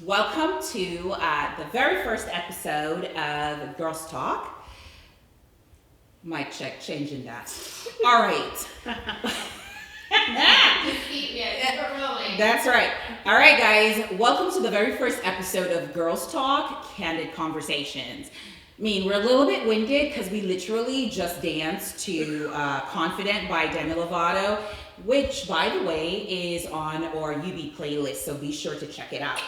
Welcome to the very first episode of Girls Talk. Mic check, changing that. All right. That's right. All right, guys. Welcome to the very first episode of Girls Talk, Candid Conversations. I mean, we're a little bit winded because we literally just danced to Confident by Demi Lovato, which, by the way, is on our UB playlist, so be sure to check it out.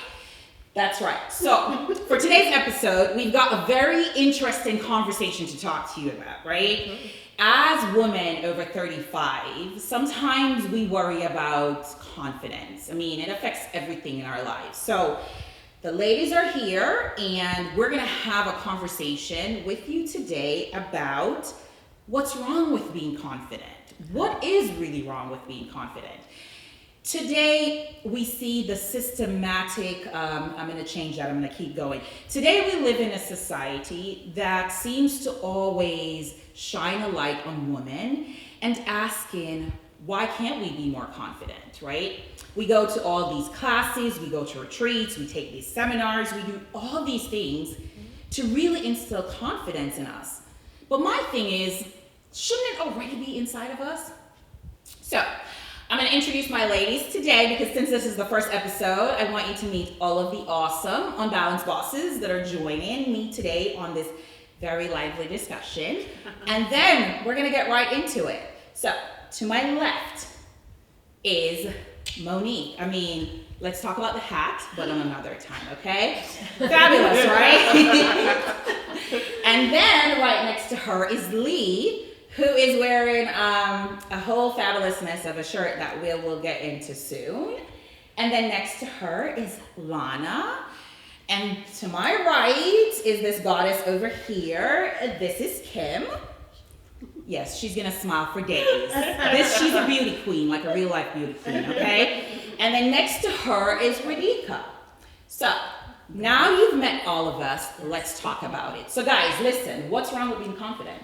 That's right. So, for today's episode, we've got a very interesting conversation to talk to you about, right? As women over 35, sometimes we worry about confidence. I mean, it affects everything in our lives. So, the ladies are here, and we're going to have a conversation with you today about what's wrong with being confident. What is really wrong with being confident? Today, we see the systematic, I'm going to change that, I'm going to keep going. Today, we live in a society that seems to always shine a light on women and asking, why can't we be more confident, right? We go to all these classes, we go to retreats, we take these seminars, we do all these things to really instill confidence in us. But my thing is, shouldn't it already be inside of us? So, I'm going to introduce my ladies today because since this is the first episode, I want you to meet all of the awesome Unbalanced bosses that are joining me today on this very lively discussion. And then we're going to get right into it. So, to my left is Monique. I mean, let's talk about the hat, but on another time, okay? Fabulous, right? And then right next to her is Leigh, who is wearing a whole fabulousness of a shirt that we'll get into soon. And then next to her is Lana. And to my right is this goddess over here. This is Kim. Yes, she's gonna smile for days. She's a beauty queen, like a real life beauty queen, okay? And then next to her is Radica. So, now you've met all of us, let's talk about it. So guys, listen, what's wrong with being confident?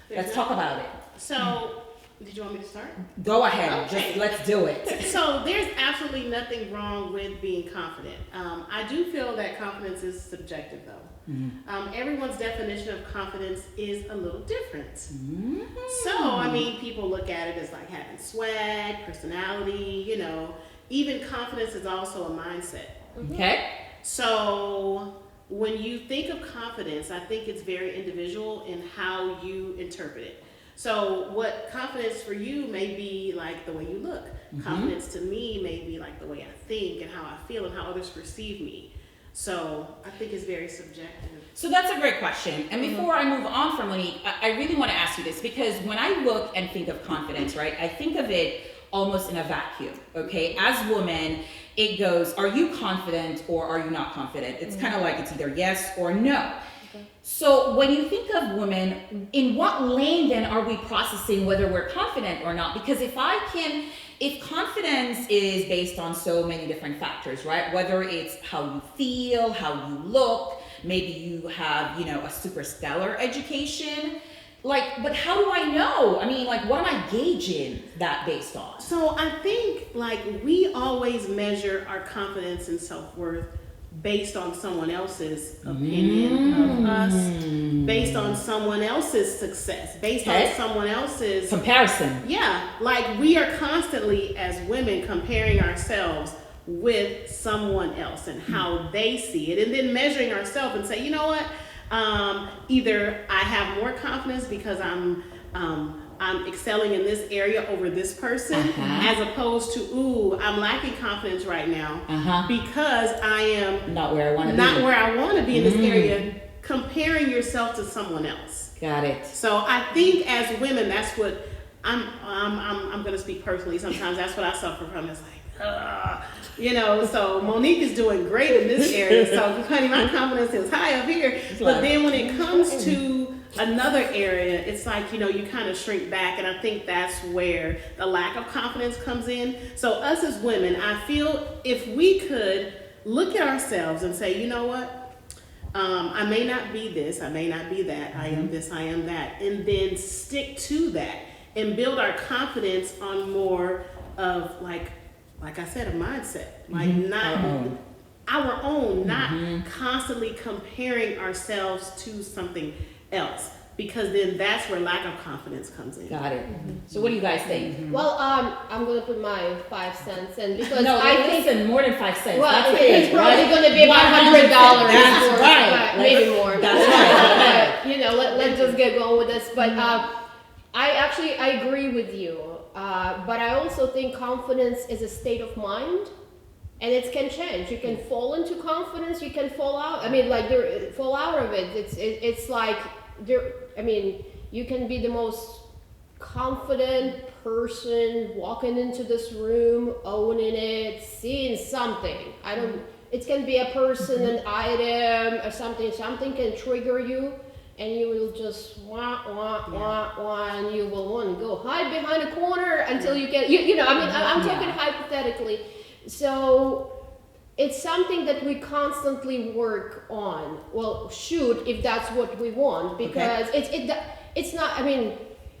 Let's talk about it. So, did you want me to start? Go ahead, Okay. just let's do it. So, there's absolutely nothing wrong with being confident. I do feel that confidence is subjective though. Mm-hmm. Everyone's definition of confidence is a little different. Mm-hmm. So, I mean, people look at it as like having swag, personality, you know. Even confidence is also a mindset. Okay. So, when you think of confidence, I think it's very individual in how you interpret it. So what confidence for you may be like the way you look. Mm-hmm. Confidence to me may be like the way I think and how I feel and how others perceive me. So I think it's very subjective. So that's a great question. And before I move on from Monique, I really want to ask you this because when I look and think of confidence, right, I think of it almost in a vacuum, okay? As women, it goes, are you confident or are you not confident? It's kind of like it's either yes or no. Okay. So when you think of women, in what lane then are we processing whether we're confident or not? Because if confidence is based on so many different factors, right? Whether it's how you feel, how you look, maybe you have, a super stellar education. But how do I know? I mean, what am I gauging that based on? So I think, we always measure our confidence and self-worth based on someone else's opinion of us, based on someone else's success, based on someone else's... comparison. Yeah, we are constantly, as women, comparing ourselves with someone else and how they see it, and then measuring ourselves and say, you know what? Either I have more confidence because I'm excelling in this area over this person, as opposed to, I'm lacking confidence right now because I am not where I want to be in this area, comparing yourself to someone else. Got it. So I think as women, that's what I'm going to speak personally. Sometimes that's what I suffer from. It's so Monique is doing great in this area. So, honey, my confidence is high up here. But then when it comes to another area, it's you kind of shrink back. And I think that's where the lack of confidence comes in. So us as women, I feel if we could look at ourselves and say, you know what? I may not be this, I may not be that, I am this, I am that. And then stick to that and build our confidence on more of like I said, a mindset. our own, not constantly comparing ourselves to something else, because then that's where lack of confidence comes in. Got it. So what do you guys think? Well, I'm gonna put my 5 cents in because No, I listen, think more than 5 cents. well, That's it's it, probably right? gonna be about $100. That's right. Maybe more. That's right. But, let's just get going with this. But I agree with you. But I also think confidence is a state of mind. And it can change. You can fall into confidence. You can fall out. I mean, fall out of it. It's like there. I mean, you can be the most confident person walking into this room, owning it, seeing something. It can be a person, an item, or something. Something can trigger you, and you will just wah, and you will want to go hide behind a corner until you get. I'm talking hypothetically. So it's something that we constantly work on. Well, shoot, if that's what we want, because it's not. I mean,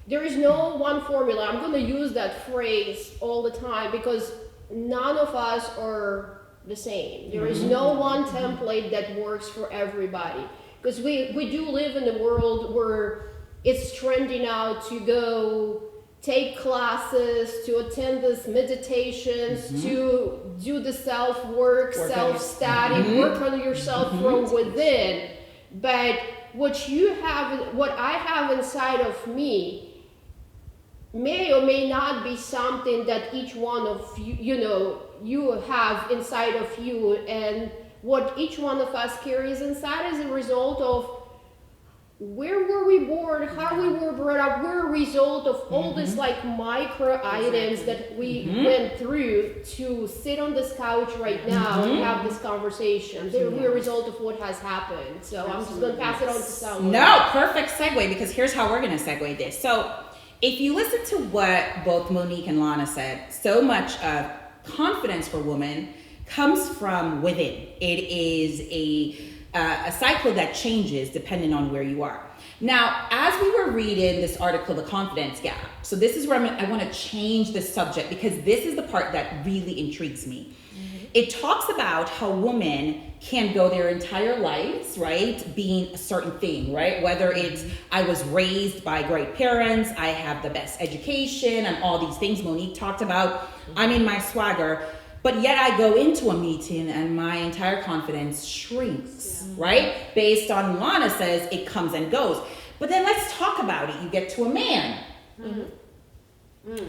there is no one formula. I'm going to use that phrase all the time because none of us are the same. There is no one template that works for everybody, because we do live in a world where it's trendy now to go take classes, to attend these meditations, to do the self-work, self-study, work on yourself from within. But what I have inside of me may or may not be something that each one of you, you have inside of you. And what each one of us carries inside is a result of where were we born, how we were brought up. We're a result of all these micro items that we went through to sit on this couch right now and have this conversation. We're a result of what has happened. So I'm just going to pass it on to someone. No, perfect segue, because here's how we're going to segue this. So if you listen to what both Monique and Lana said, so much of confidence for women comes from within. It is a cycle that changes depending on where you are. Now, as we were reading this article, The Confidence Gap, so this is where I want to change the subject, because this is the part that really intrigues me. It talks about how women can go their entire lives, right, being a certain thing, right? Whether it's I was raised by great parents, I have the best education, and all these things Monique talked about. I'm in my swagger. But yet I go into a meeting and my entire confidence shrinks, right? Based on Lana says it comes and goes. But then let's talk about it. You get to a man,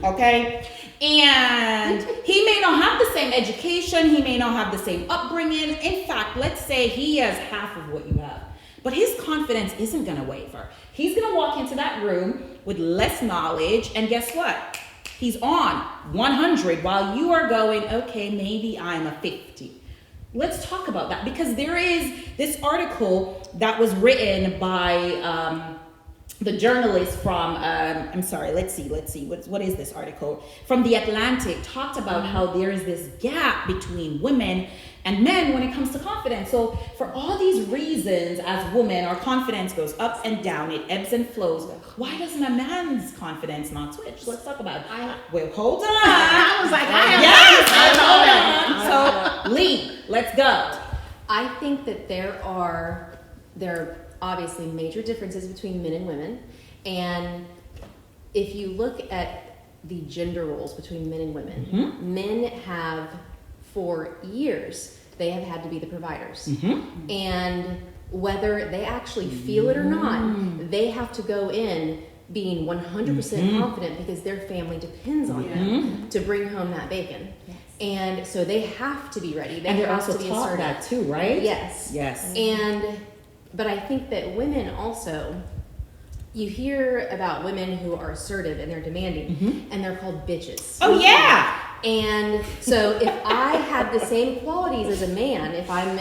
okay? And he may not have the same education. He may not have the same upbringing. In fact, let's say he has half of what you have. But his confidence isn't going to waver. He's going to walk into that room with less knowledge. And guess what? He's on 100 while you are going, okay, maybe I'm a 50. Let's talk about that, because there is this article that was written by the journalist from, let's see, what is this article? From The Atlantic, talked about how there is this gap between women and men when it comes to confidence. So for all these reasons, as women, our confidence goes up and down, it ebbs and flows. Why doesn't a man's confidence not switch? Let's talk about it. Well, hold on. I was like, hold on. So, Leigh, let's go. I think that there are obviously major differences between men and women. And if you look at the gender roles between men and women, men have, for years, they have had to be the providers. And whether they actually feel it or not, they have to go in being 100% confident because their family depends on them to bring home that bacon. Yes. And so they have to be ready. They and they're have also to be taught assertive. that too, right? Yes. But I think that women also, you hear about women who are assertive and they're demanding, and they're called bitches. Oh, yeah. And so if I had the same qualities as a man, if I'm,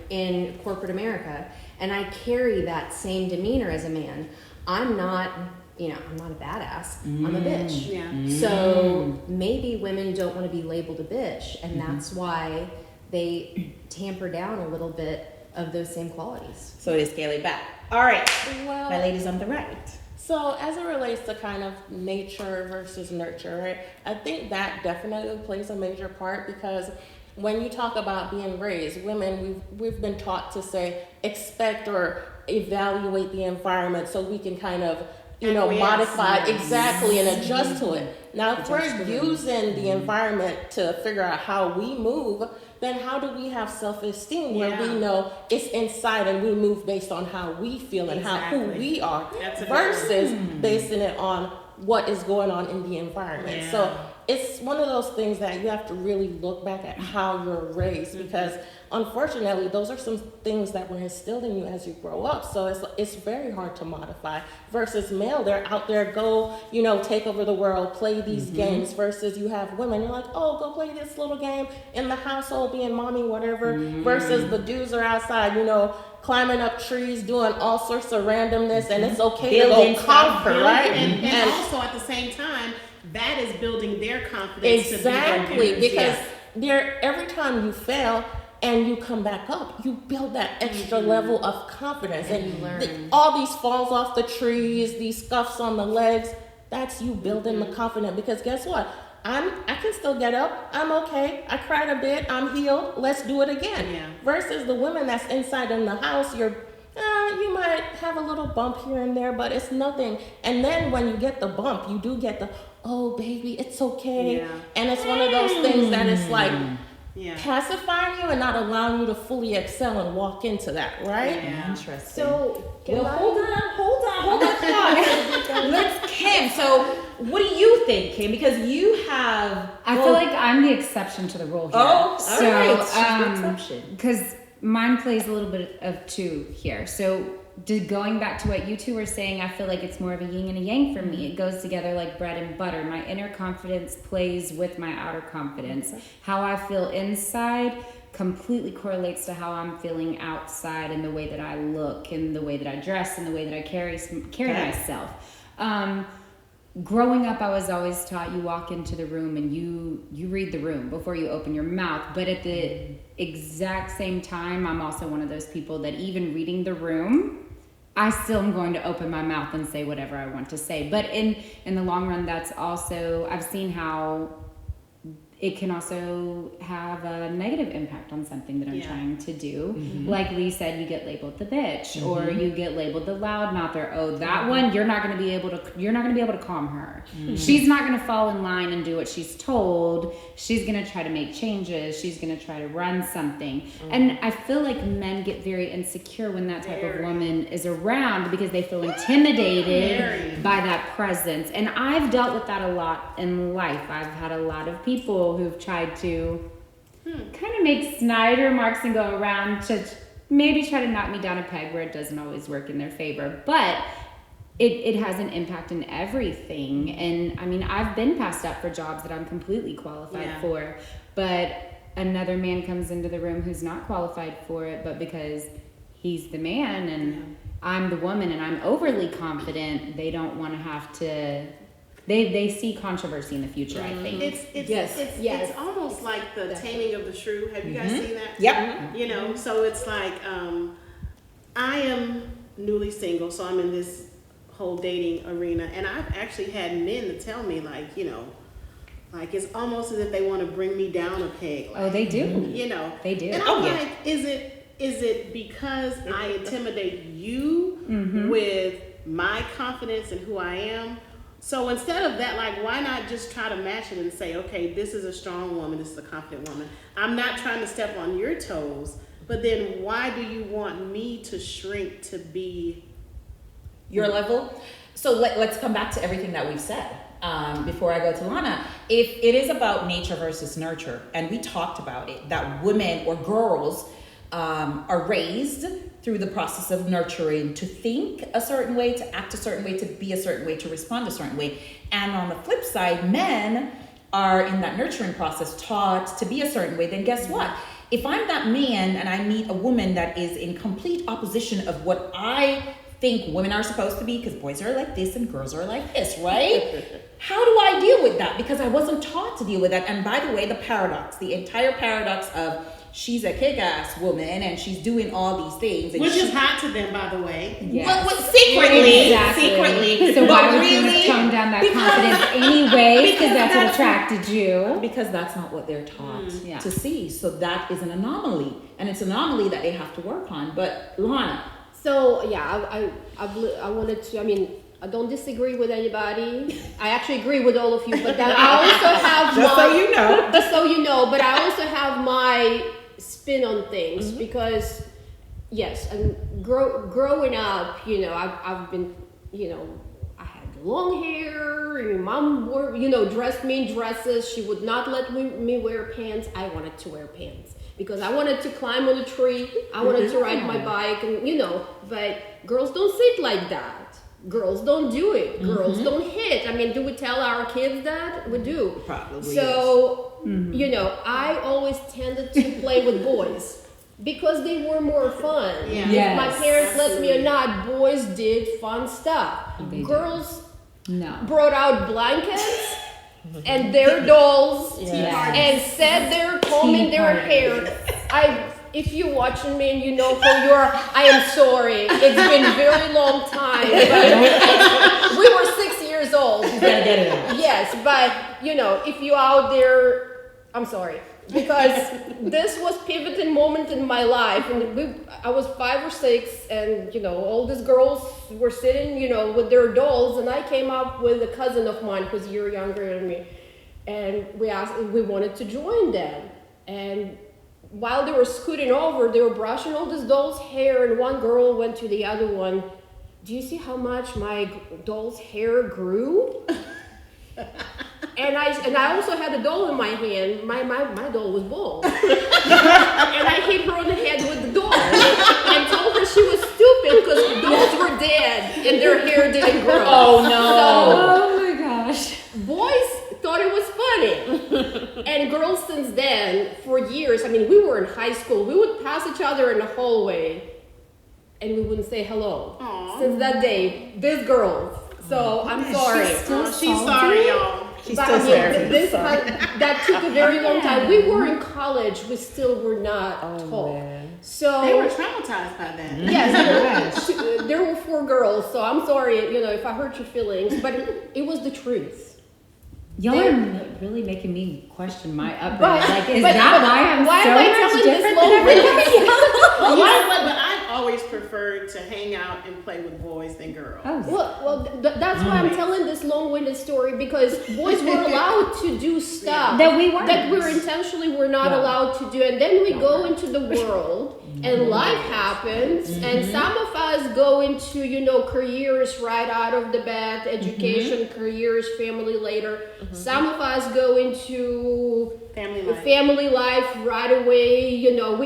in corporate America, and I carry that same demeanor as a man, I'm not a badass. I'm a bitch. Yeah. So maybe women don't want to be labeled a bitch, and that's why they tamper down a little bit of those same qualities. So they scale it back. All right. Well, My ladies on the right. So as it relates to kind of nature versus nurture, right? I think that definitely plays a major part, because when you talk about being raised, women, we've been taught to say, expect or evaluate the environment so we can kind of, modify exactly and adjust to it. Now, if we're using the environment to figure out how we move, then how do we have self-esteem where we know it's inside and we move based on how we feel and who we are versus basing it on what is going on in the environment. Yeah. So it's one of those things that you have to really look back at how you're raised because unfortunately those are some things that were instilled in you as you grow up. So it's very hard to modify versus male. They're out there, go, take over the world, play these games versus you have women. You're like, oh, go play this little game in the household, being mommy, whatever, versus the dudes are outside, climbing up trees, doing all sorts of randomness, and it's okay Building to go conquer, right? And also at the same time, that is building their confidence. Exactly, because every time you fail and you come back up, you build that extra level of confidence. And all these falls off the trees, these scuffs on the legs, that's you building the confidence. Because guess what? I can still get up. I'm okay. I cried a bit. I'm healed. Let's do it again. Yeah. Versus the women that's inside in the house, you might have a little bump here and there, but it's nothing. And then when you get the bump, you do get the, oh baby, it's okay. Yeah. And it's one of those things that is like pacifying you and not allowing you to fully excel and walk into that, right? Yeah. Interesting. So, hold on. Let's Kim. So, what do you think, Kim? Because you have. I feel like I'm the exception to the rule here. Oh, so, all right. She's the exception. Because mine plays a little bit of two here. So, going back to what you two were saying, I feel like it's more of a yin and a yang for me. It goes together like bread and butter. My inner confidence plays with my outer confidence. How I feel inside completely correlates to how I'm feeling outside, and the way that I look, and the way that I dress, and the way that I carry myself. Growing up, I was always taught you walk into the room and you read the room before you open your mouth. But at the exact same time, I'm also one of those people that even reading the room, I still am going to open my mouth and say whatever I want to say. But in the long run, that's also, I've seen how it can also have a negative impact on something that I'm trying to do. Like Leigh said, you get labeled the bitch, or you get labeled the loudmouth, or oh, that one, you're not going to be able to calm her. She's not going to fall in line and do what she's told. She's going to try to make changes. She's going to try to run something. And I feel like men get very insecure when that type of woman is around, because they feel intimidated by that presence. And I've dealt with that a lot in life. I've had a lot of people who've tried to kind of make snide remarks and go around to maybe try to knock me down a peg where it doesn't always work in their favor. But it has an impact in everything. And I mean, I've been passed up for jobs that I'm completely qualified for, but another man comes into the room who's not qualified for it, but because he's the man and I'm the woman and I'm overly confident, they don't want to have to. They see controversy in the future, I think. It's almost like the taming of the shrew. Have you guys seen that? Yep. So it's like I am newly single, so I'm in this whole dating arena, and I've actually had men to tell me like it's almost as if they want to bring me down a peg. Like, oh, they do. They do. And I'm like, is it because I intimidate you with my confidence and who I am? So instead of that, like, why not just try to match it and say, okay, this is a strong woman, this is a confident woman. I'm not trying to step on your toes, but then why do you want me to shrink to be your level? So let's come back to everything that we've said before I go to Lana. If it is about nature versus nurture, and we talked about it, that women or girls are raised through the process of nurturing to think a certain way, to act a certain way, to be a certain way, to respond a certain way. And on the flip side, men are in that nurturing process taught to be a certain way. Then guess what? If I'm that man and I meet a woman that is in complete opposition of what I think women are supposed to be, because boys are like this and girls are like this, right? How do I deal with that? Because I wasn't taught to deal with that. And by the way, the entire paradox of she's a kick-ass woman and she's doing all these things. And Which is hot to them, by the way. Yes. Well, secretly. So But why would really, you tone down that confidence anyway? Because that's what that's attracted you. because that's not what they're taught Yeah. to see. So that is an anomaly, and it's an anomaly that they have to work on. But Lana, So yeah, I wanted to. I mean, I don't disagree with anybody. I actually agree with all of you, but then I also have just so you know, just so you know. But I also have my spin on things because yes, and growing up, you know, I've been, you know, I had long hair. And mom wore, you know, dressed me in dresses. She would not let me wear pants. I wanted to wear pants because I wanted to climb on a tree. I wanted to ride my bike, and you know, but girls don't sit like that. Girls don't do it. Girls don't hit. I mean, do we tell our kids that? We do. Probably. So, you know, I always tended to play with boys because they were more fun. Yeah. If my Yes. parents let me or not, boys did fun stuff. They did. Girls No. brought out blankets and their dolls Yes. and said they're combing their hair. If you're watching me and you know who you are, I am sorry. It's been a very long time. But we were 6 years old. you gotta get it out. Yes, but you know, if you out there, I'm sorry. Because this was pivoting moment in my life. And I was 5 or 6 and, you know, all these girls were sitting, you know, with their dolls. And I came up with a cousin of mine who's a year younger than me. And we wanted to join them. And while they were scooting over, they were brushing all this doll's hair, and one girl went to the other one. Do you see how much my doll's hair grew? and I also had a doll in my hand. My doll was bald, and I hit her on the head with the doll and told her she was stupid because the dolls were dead and their hair didn't grow. Oh no! Oh my gosh. Boys thought it was funny. And girls since then, for years, I mean, we were in high school, we would pass each other in the hallway and we wouldn't say hello. Aww. Since that day, these girls. So I'm sorry. She's sorry, y'all. She's But, still I mean, sorry. that took a very long time. We were in college, we still were not tall. Man. So They were traumatized by that. yes, there were 4 girls, so I'm sorry, you know, if I hurt your feelings, but it was the truth. Y'all There- are really making me question my upbringing. But- Like, is but- that but why I'm why so am I much telling this different than long everybody else? But I've always preferred to hang out and play with boys than girls. Oh, Well, that's why I'm telling this long-winded story because boys were allowed to do stuff That we weren't. that we're intentionally were not No. allowed to do, and then we go into the world and life happens, and some of us go into, you know, careers right out of the bat, education, careers, family later. Some of us go into Family life. right away. You know,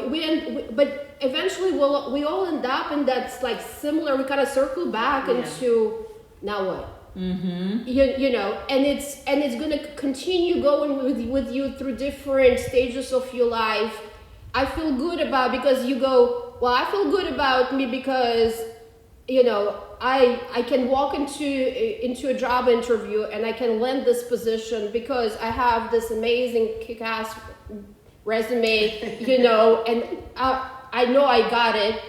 but eventually we all end up in that's like similar. We kind of circle back into now what. You know, and it's going to continue going with you through different stages of your life. I feel good about because you go, well, I feel good about me because, you know, I can walk into a job interview and I can land this position because I have this amazing kick-ass resume, you know, and I know I got it.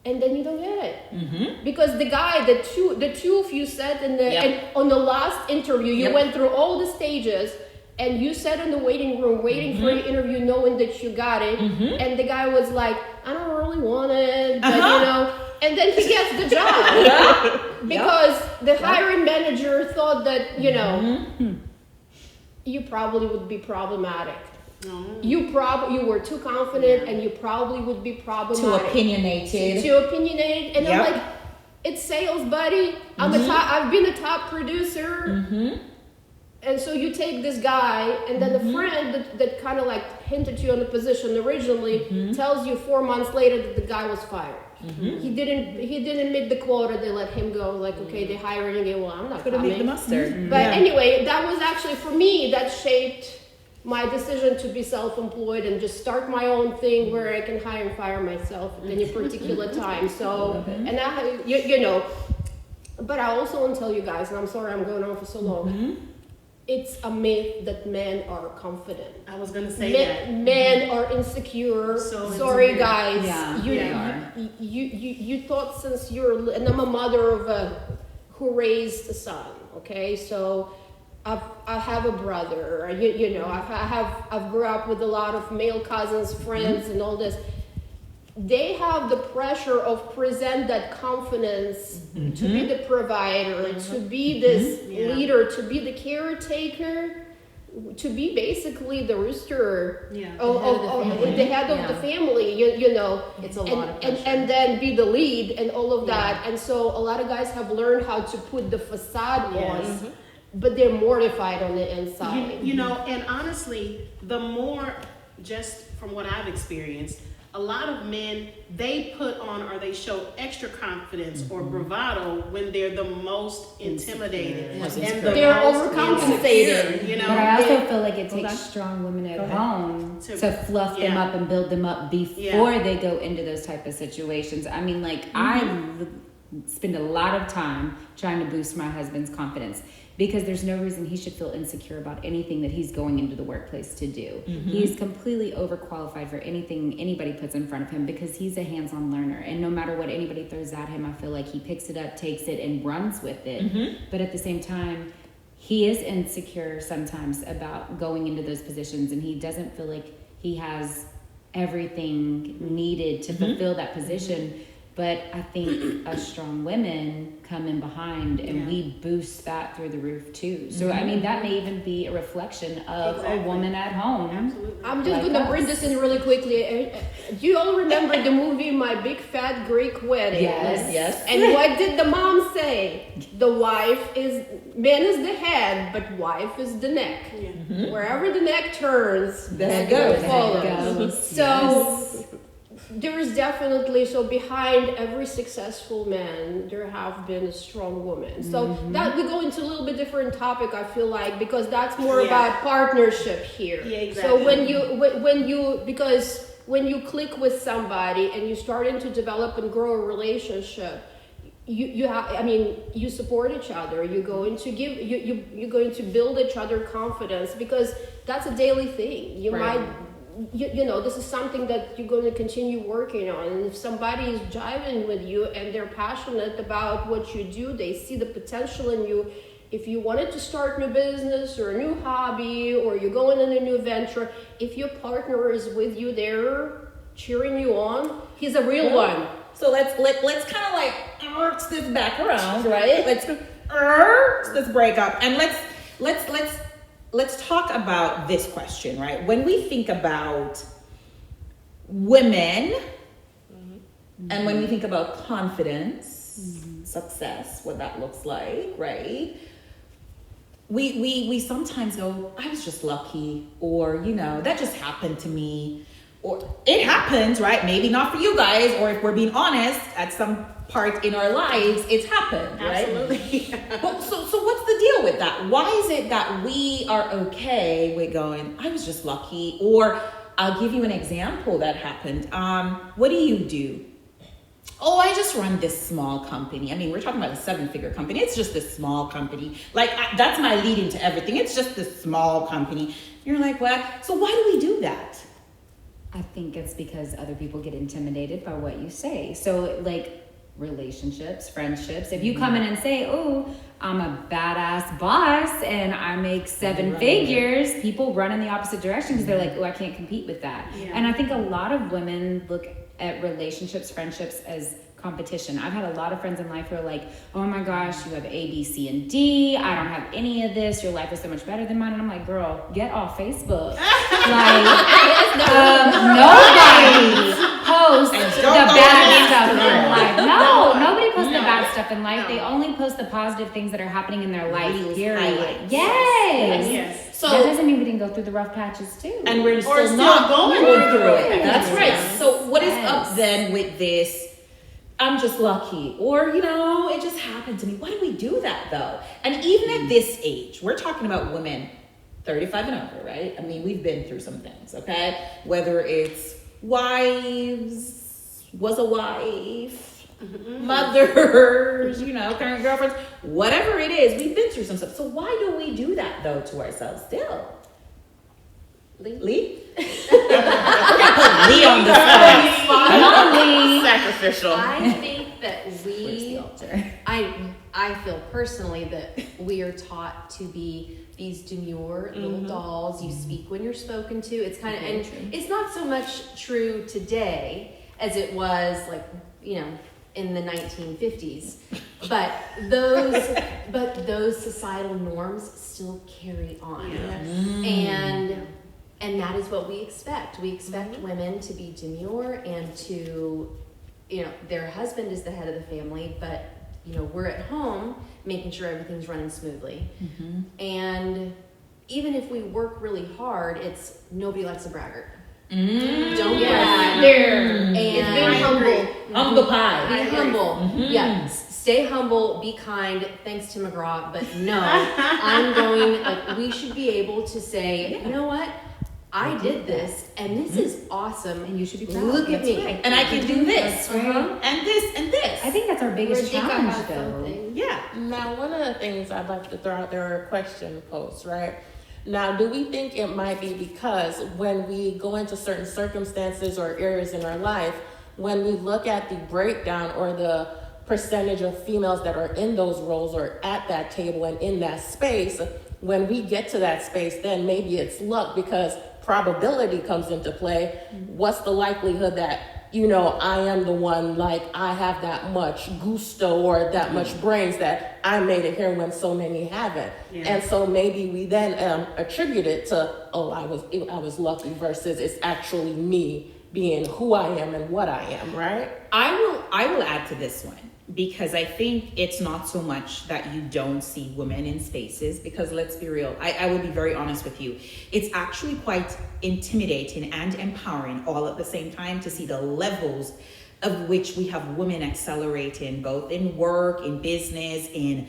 And then you don't get it because the two of you said and on the last interview you went through all the stages and you sat in the waiting room waiting for the interview knowing that you got it and the guy was like, I don't really want it, but you know, and then he gets the job because the hiring manager thought that, you know, you probably would be problematic. You were too confident and you probably would be problematic. Too opinionated. And I'm like, it's sales, buddy. I've been a top producer. And so you take this guy and then the friend that kind of like hinted you on the position originally tells you 4 months later that the guy was fired. He didn't meet the quota. They let him go. Like, okay, they're hiring again. Well, I'm not Couldn't coming. make the mustard. But anyway, that was actually for me that shaped my decision to be self-employed and just start my own thing where I can hire and fire myself at any particular time. So, and I, you know, but I also want to tell you guys, and I'm sorry I'm going on for so long. it's a myth that men are confident. I was gonna say that. Men are insecure. So Sorry, insecure. guys. Yeah, You thought since you're, and I'm a mother of who raised a son. Okay, so I have a brother. You know, I've grew up with a lot of male cousins, friends, and all this. They have the pressure of present that confidence to be the provider, to be this leader, to be the caretaker, to be basically the rooster the head of the family. You know, It's a lot of pressure. and then be the lead and all of that. And so a lot of guys have learned how to put the facade on, but they're mortified on the inside. You know, and honestly, the more, just from what I've experienced, a lot of men, they put on or they show extra confidence or bravado when they're the most intimidated and the They're most overcompensating. insecure, you know. But I also They- feel like it takes strong women at home To- to fluff them yeah. up and build them up before they go into those type of situations. I mean, like I spend a lot of time trying to boost my husband's confidence because there's no reason he should feel insecure about anything that he's going into the workplace to do. He's completely overqualified for anything anybody puts in front of him because he's a hands-on learner, and no matter what anybody throws at him, I feel like he picks it up, takes it, and runs with it. But at the same time, he is insecure sometimes about going into those positions, and he doesn't feel like he has everything needed to fulfill that position. But I think us strong women come in behind and we boost that through the roof too. So I mean, that may even be a reflection of a woman at home. Absolutely. I'm just Like gonna bring us. this in really quickly. Do you all remember the movie My Big Fat Greek Wedding? Yes. And what did the mom say? The man is the head, but wife is the neck. Wherever the neck turns, The head goes. goes. So there is definitely, so behind every successful man, there have been a strong woman. So that we go into a little bit different topic, I feel like, because that's more about partnership here. Yeah, exactly. So when you click with somebody and you're starting to develop and grow a relationship, you support each other. You're going to you're going to build each other confidence, because that's a daily thing. You might. You know, this is something that you're going to continue working on. And if somebody is jiving with you and they're passionate about what you do, they see the potential in you. If you wanted to start a new business or a new hobby, or you're going on a new venture, if your partner is with you there cheering you on, he's a real one. So let's kind of like arch this back around, right? Let's break up and let's talk about this question, right? When we think about women and when we think about confidence, success, what that looks like, right? We sometimes go, I was just lucky, or, you know, that just happened to me, or it happens, right? Maybe not for you guys, or if we're being honest, at some part in our lives, it's happened, right? Absolutely. But so what's the deal with that? Why is it that we are okay with going, I was just lucky? Or I'll give you an example that happened. What do you do? Oh, I just run this small company. I mean, we're talking about a 7-figure company. It's just a small company. Like, that's my lead into everything. It's just a small company. You're like, what? So why do we do that? I think it's because other people get intimidated by what you say. So like relationships, friendships, if you come in and say, oh, I'm a badass boss and I make 7 figures, people run in the opposite direction because they're like, oh, I can't compete with that. Yeah. And I think a lot of women look at relationships, friendships as competition. I've had a lot of friends in life who are like, oh my gosh, you have A, B, C, and D. I don't have any of this. Your life is so much better than mine. And I'm like, girl, get off Facebook. Nobody posts the bad stuff in life. No, nobody posts the bad stuff in life. They only post the positive things that are happening in their life. Period. Yes. Yes. So that doesn't mean we didn't go through the rough patches too. And we're Or still not going through it. it. That's right. Yes. So what is Yes. up then with this? I'm just lucky, or, you know, it just happened to me. Why do we do that though? And even at this age, we're talking about women 35 and over, right? I mean, we've been through some things, okay? Whether it's wives, was a wife, mothers, current girlfriends, whatever it is, we've been through some stuff. So why do we do that though to ourselves still? Leigh? Leigh on the spot. Sacrificial. I think that Where's the altar? I feel personally that we are taught to be these demure little dolls. You speak when you're spoken to. It's kind of, and it's not so much true today as it was in the 1950s, but those societal norms still carry on, and that is what we expect. We expect women to be demure and to, their husband is the head of the family, but we're at home making sure everything's running smoothly. And even if we work really hard, it's nobody likes a braggart. Don't brag. And And humble. Humble pie. be humble. Yeah. Stay humble, be kind, thanks to McGraw, but no, we should be able to say, you know what? I did this, and this is awesome. And you should be proud. Look at That's me. right. And I can do this. That's right. And this and this. I think that's our biggest Radica challenge, has though. something. Yeah. Now, one of the things I'd like to throw out there are question posts, right? Now, do we think it might be because when we go into certain circumstances or areas in our life, when we look at the breakdown or the percentage of females that are in those roles or at that table and in that space, when we get to that space, then maybe it's luck because probability comes into play. What's the likelihood that, I am the one, I have that much gusto or that much brains that I made it here when so many haven't. Yeah. And so maybe we then attribute it to, I was lucky versus it's actually me being who I am and what I am, right? I will add to this one because I think it's not so much that you don't see women in spaces, because let's be real, I will be very honest with you. It's actually quite intimidating and empowering all at the same time to see the levels of which we have women accelerating, both in work, in business, in,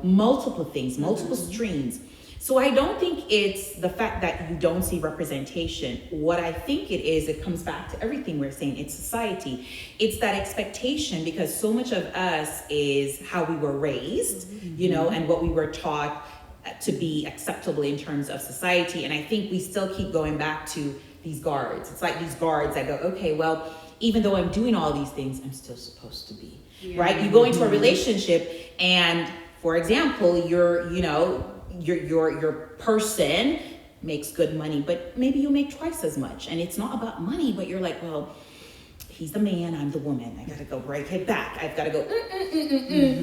multiple things, multiple streams. So I don't think it's the fact that you don't see representation. What I think it comes back to everything we're saying. It's society. It's that expectation, because so much of us is how we were raised, and what we were taught to be acceptable in terms of society. And I think we still keep going back to these guards. It's like these guards that go, okay, well, even though I'm doing all these things, I'm still supposed to be, right? You go into a relationship and, for example, your person makes good money, but maybe you make twice as much, and it's not about money, but you're like, well, he's the man, I'm the woman. I gotta go break it back. I've gotta go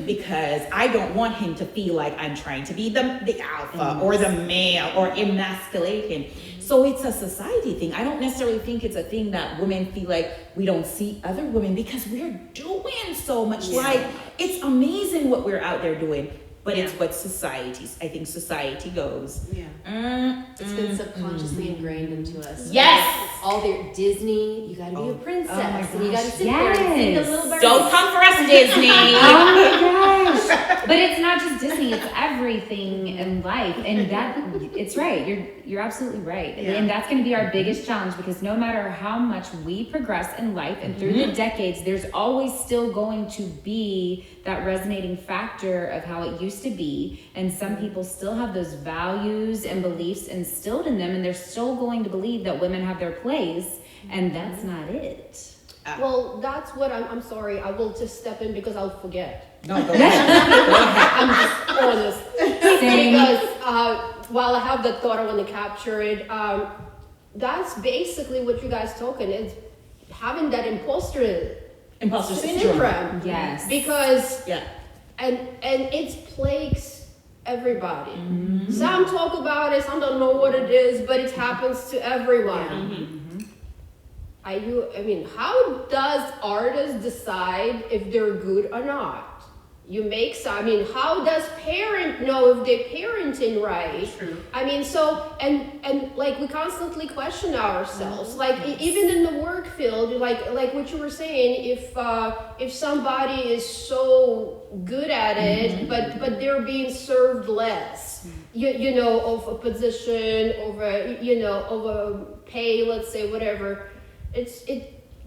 because I don't want him to feel like I'm trying to be the alpha or the male or emasculate him. So it's a society thing. I don't necessarily think it's a thing that women feel like we don't see other women, because we're doing so much. Like, it's amazing what we're out there doing. But it's what I think society goes. It's been subconsciously ingrained into us. Yes! All their Disney, you gotta be a princess. Oh my and you gotta gosh, sit there and sing the yes. little bird. Don't come for us, Disney. Oh my gosh! But it's not just Disney; it's everything in life, and it's right. You're absolutely right, and that's going to be our biggest challenge, because no matter how much we progress in life and through the decades, there's always still going to be that resonating factor of how it used to be, and some people still have those values and beliefs instilled in them, and they're still going to believe that women have their place, and that's not it. Well, that's what I'm sorry. I will just step in because I'll forget. No, go ahead. I'm just honest. Same. Because while I have that thought, I want to capture it. That's basically what you guys talking is having that imposter syndrome. Yes. Because and it plagues everybody. Some talk about it, some don't know what it is, but it happens to everyone. How does artists decide if they're good or not? How does parent know if they're parenting right? True. And like we constantly question ourselves. Like even in the work field, like what you were saying, if somebody is so good at it, but they're being served less, of a position, over pay, let's say, whatever.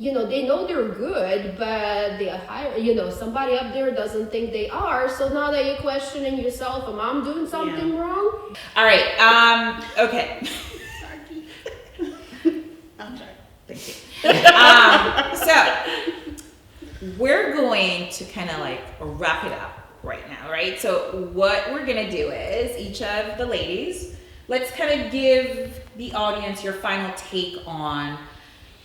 they know they're good, but they hire, somebody up there doesn't think they are. So now that you're questioning yourself, am I doing something wrong? All right. Okay. I'm sorry. Thank you. So we're going to kind of like wrap it up right now, right? So what we're gonna do is each of the ladies, let's kind of give the audience your final take on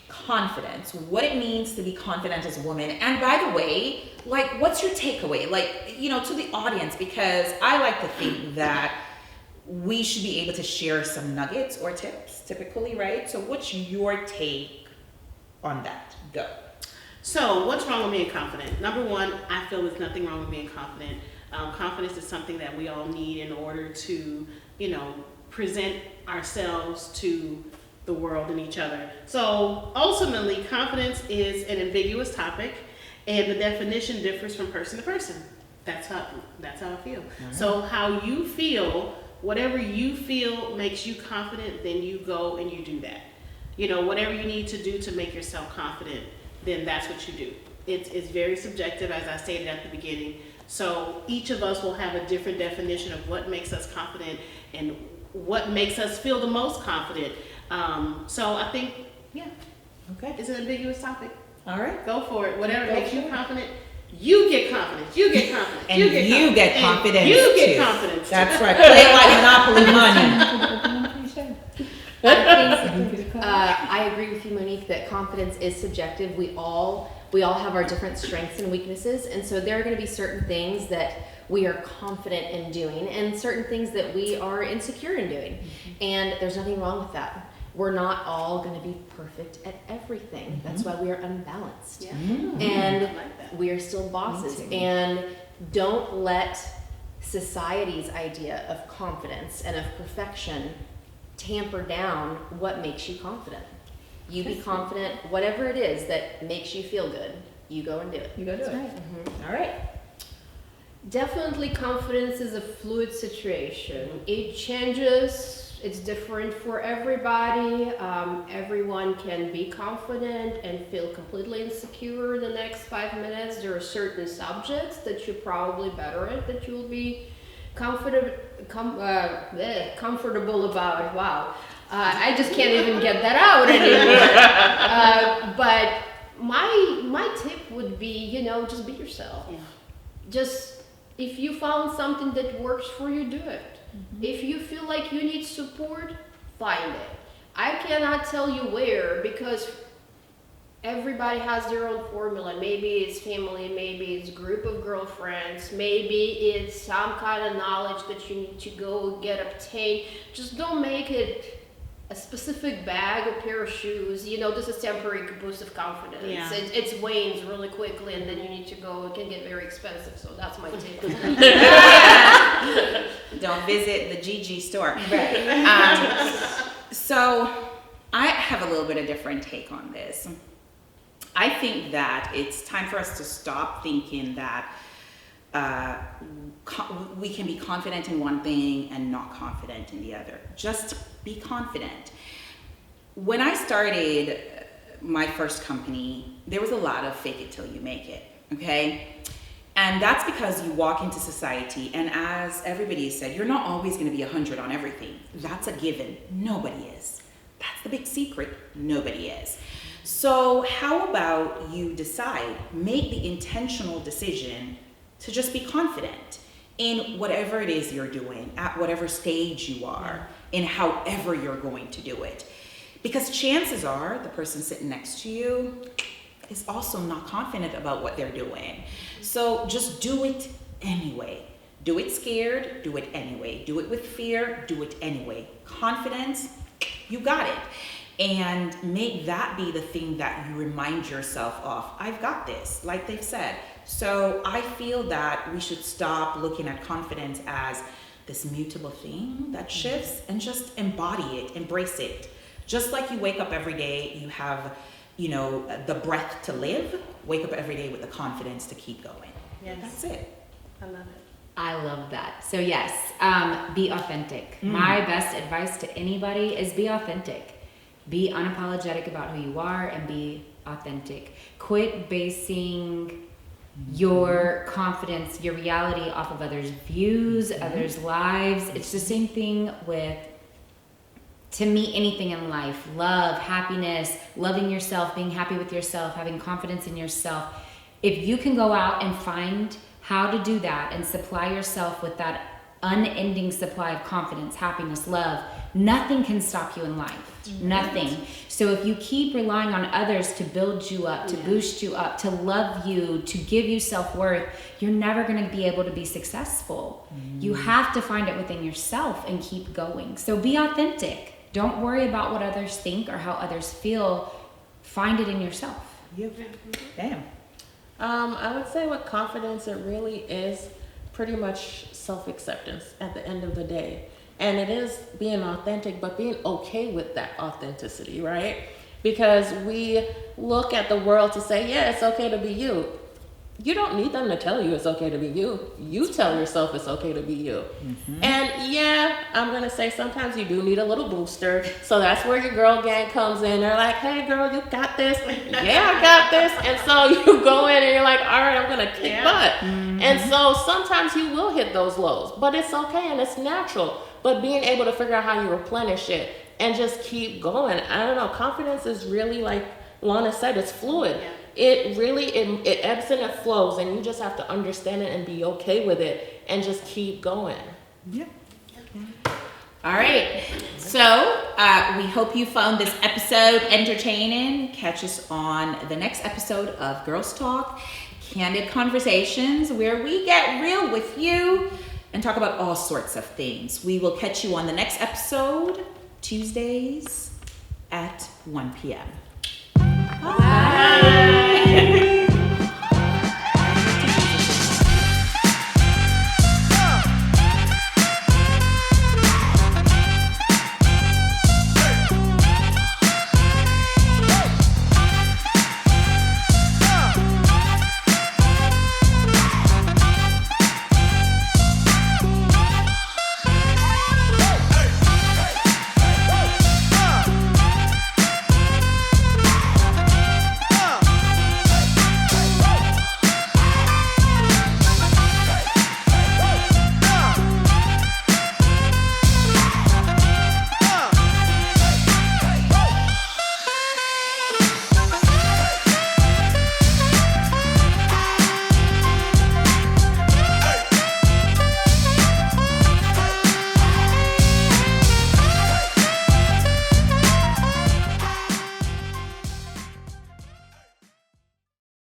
confidence, what it means to be confident as a woman. And by the way, like, what's your takeaway? Like, to the audience, because I like to think that we should be able to share some nuggets or tips typically, right? So what's your take on that? Go. So what's wrong with being confident? Number one, I feel there's nothing wrong with being confident. Confidence is something that we all need in order to, present ourselves to the world and each other. So ultimately, confidence is an ambiguous topic, and the definition differs from person to person. That's how I feel. Mm-hmm. So how you feel, whatever you feel makes you confident, then you go and you do that. Whatever you need to do to make yourself confident, then that's what you do. It's very subjective, as I stated at the beginning. So each of us will have a different definition of what makes us confident and what makes us feel the most confident. So I think, Okay. it's an ambiguous topic. All right. Go for it. Whatever makes you confident, you get confidence. You get confidence. And you get confidence. You get too. confidence. That's right. Play it like Monopoly money. I think I agree with you, Monique, that confidence is subjective. We all have our different strengths and weaknesses, and so there are going to be certain things that we are confident in doing and certain things that we are insecure in doing. Mm-hmm. And there's nothing wrong with that. We're not all going to be perfect at everything. Mm-hmm. That's why we are unbalanced. Yeah. Mm-hmm. And we are still bosses. And don't let society's idea of confidence and of perfection tamper down what makes you confident. You be confident, whatever it is that makes you feel good, you go and do it. You go do it. Right. Mm-hmm. All right. Definitely, confidence is a fluid situation. It changes. It's different for everybody. Everyone can be confident and feel completely insecure the next 5 minutes. There are certain subjects that you're probably better at that you'll be comfortable about. Wow. I just can't even get that out anymore. But my tip would be, just be yourself. Yeah. Just, if you found something that works for you, do it. Mm-hmm. If you feel like you need support, find it. I cannot tell you where, because everybody has their own formula. Maybe it's family, maybe it's a group of girlfriends, maybe it's some kind of knowledge that you need to go obtain. Just don't make it a specific bag, a pair of shoes. This is temporary boost of confidence. Yeah. It wanes really quickly, and then you need to go. It can get very expensive. So that's my tip. Don't visit the GG store. Right. So I have a little bit of different take on this. I think that it's time for us to stop thinking that we can be confident in one thing and not confident in the other. Just be confident. When I started my first company, there was a lot of fake it till you make it, okay? And that's because you walk into society, and as everybody said, you're not always going to be 100 on everything. That's a given. Nobody is. That's the big secret. Nobody is. So how about you decide, make the intentional decision to just be confident in whatever it is you're doing, at whatever stage you are, in however you're going to do it. Because chances are the person sitting next to you is also not confident about what they're doing. So just do it anyway. Do it scared, do it anyway. Do it with fear, do it anyway. Confidence, you got it. And make that be the thing that you remind yourself of. I've got this, like they've said. So I feel that we should stop looking at confidence as this mutable thing that shifts and just embody it, embrace it. Just like you wake up every day, you have, the breath to live. Wake up every day with the confidence to keep going. Yeah, That's it. I love it. I love that. So yes, be authentic. My best advice to anybody is be authentic. Be unapologetic about who you are and be authentic. Quit basing your confidence, your reality off of others' views, others' lives. It's the same thing with, to me, anything in life. Love, happiness, loving yourself, being happy with yourself, having confidence in yourself. If you can go out and find how to do that and supply yourself with that unending supply of confidence, happiness, love, nothing can stop you in life. Nothing. So if you keep relying on others to build you up, to boost you up, to love you, to give you self-worth, you're never going to be able to be successful. You have to find it within yourself and keep going. So be authentic. Don't worry about what others think or how others feel. Find it in yourself. Yep. Damn. I would say with confidence, it really is pretty much self-acceptance at the end of the day. And it is being authentic, but being okay with that authenticity, right? Because we look at the world to say, yeah, it's okay to be you. You don't need them to tell you it's okay to be you. You tell yourself it's okay to be you. And yeah, I'm going to say sometimes you do need a little booster. So that's where your girl gang comes in. They're like, hey girl, you got this. Yeah, I got this. And so you go in and you're like, all right, I'm going to kick butt. And so sometimes you will hit those lows, but it's okay and it's natural. But being able to figure out how you replenish it and just keep going. I don't know. Confidence is really, like Lana said, it's fluid. Yeah. It really, it ebbs and it flows, and you just have to understand it and be okay with it and just keep going. Yep. All right. So we hope you found this episode entertaining. Catch us on the next episode of Girls Talk, Candid Conversations, where we get real with you and talk about all sorts of things. We will catch you on the next episode, Tuesdays at 1 p.m. Bye.